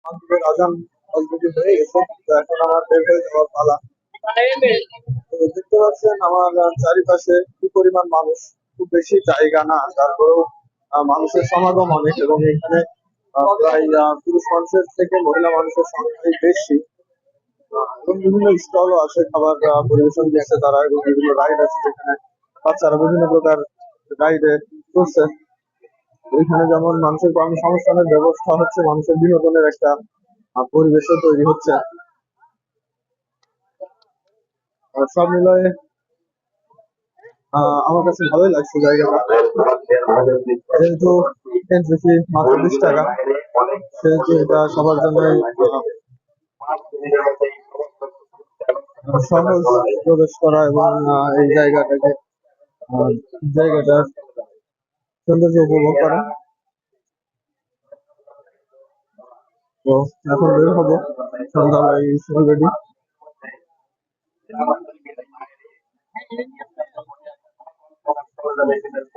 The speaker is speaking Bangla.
মাগরিবের আজান অলরেডি হয়ে গেছে, তো এখন আমার বের হয়ে যাওয়ার পালা। তো দেখতে পাচ্ছেন আমার চারিপাশে কি পরিমাণ মানুষ। খুব বেশি জায়গা না, তারপরেও মানুষের সমাগম অনেক, এবং এখানে প্রায় পুরুষ মানুষের থেকে মহিলা মানুষের সংখ্যাই বেশি। এবং বিভিন্ন স্টলও আছে, খাবার পরিবেশন দিচ্ছে তারা, এবং বিভিন্ন রাইড আছে যেখানে বাচ্চারা বিভিন্ন প্রকার রাইডে চলছে। এখানে যেমন মানুষের কর্মসংস্থানের ব্যবস্থা হচ্ছে, মানুষের বিনোদনের একটা পরিবেশও তৈরি হচ্ছে। সব মিলিয়ে আমার কাছে ভালোই লাগছে জায়গাটা। যেহেতু এন্ট্রি ফি মাত্র 20 টাকা, সেহেতু এটা সবার জন্যই সহজ প্রবেশ করা, এবং এই জায়গাটার সৌন্দর্য উপভোগ করা। তো এখন বের হবো, সন্ধ্যা হয়ে গেছে অলরেডি।